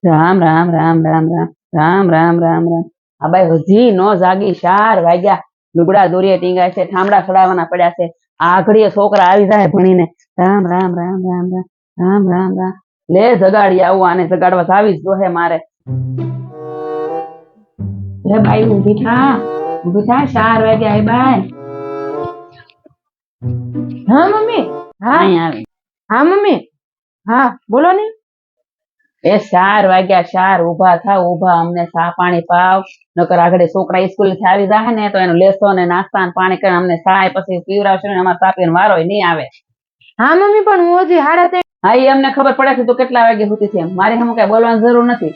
રામ રામ રામ રામ રામ રામ રામ રામ રામ. આ બાઈ હજી નો જાગી, 4 વાગ્યા. લુગડા દોરીએ ટીંગાય છે, ઠામડા છડાવવાના પડ્યા છે. આ ઘડીએ છોકરા આવી જાય ભણીને. રામ રામ રામ રામ રામ રામ રામ રામ. લે જગાડી આવું, આને જગાડવા જાવી જ જોહે મારે. લે બાઈ ઊભી થા, 4 વાગ્યા. બાઈ હા મમ્મી. હા અહીં આવે. હા મમ્મી. હા બોલો ને. એ 4 વાગ્યા, 4 ઊભા થાવ, ઊભા. અમને ચા પાણી પાવ, નકર આગળ છોકરા સ્કૂલ થી આવી જાય ને તો એનું લેસો ને નાસ્તા ને પાણી કરીને અમને ચા પછી પીવરાવશે ને અમારે સાપીને વારો નહીં આવે. હા મમ્મી, પણ હું હજી 3:30. હા એ અમને ખબર પડે છે તો કેટલા વાગે સુધી છે. મારે હમ કઈ બોલવાની જરૂર નથી.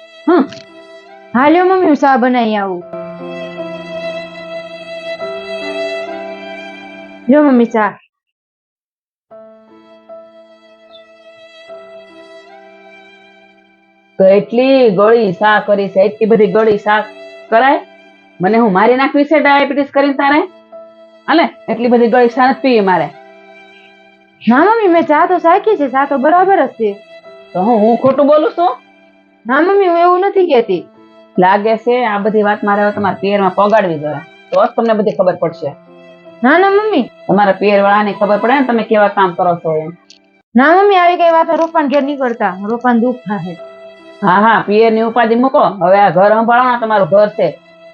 હા લ્યો મમ્મી, હું ચા બનાવી આવું. લ્યો મમ્મી ચા. કેટલી ગળી શા કરી છે, એટલી બધી ગળી શા કરાય? મને હું મારી નાખવી છે ડાયાબિટીસ કરીને તારે? હાલે એટલી બધી ગળી શા નથી પીવી મારે. ના મમ્મી, મેં ચા તો સાચી છે, ચા તો બરાબર જ છે. તો હું ખોટું બોલું છું? ના મમ્મી, હું એવું નથી કહેતી. લાગે છે આ બધી વાત મારે હવે તમારા પિયરમાં પગાડવી જોઈએ, તો જ તમને બધી ખબર પડશે. ના ના મમ્મી. તમારા પિયર વાળાને ખબર પડે ને તમે કેવા કામ કરો છો એમ. ના મમ્મી, આવી કઈ વાત રોપાન ઘેર નહીં કરતા, રોપાન દુઃખ થાય. હા હા, પિયર ની ઉપાધિ મૂકો. હવે આ ઘર સંભાળો ને, તમારું ઘર છે.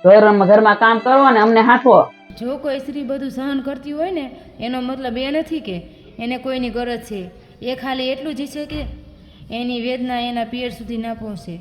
ઘરમાં કામ કરો અને અમને હાથવો. જો કોઈ સ્ત્રી બધું સહન કરતી હોય ને, એનો મતલબ એ નથી કે એને કોઈની ગરજ છે. એ ખાલી એટલું જ ઈચ્છે કે એની વેદના એના પિયર સુધી ના પહોંચે.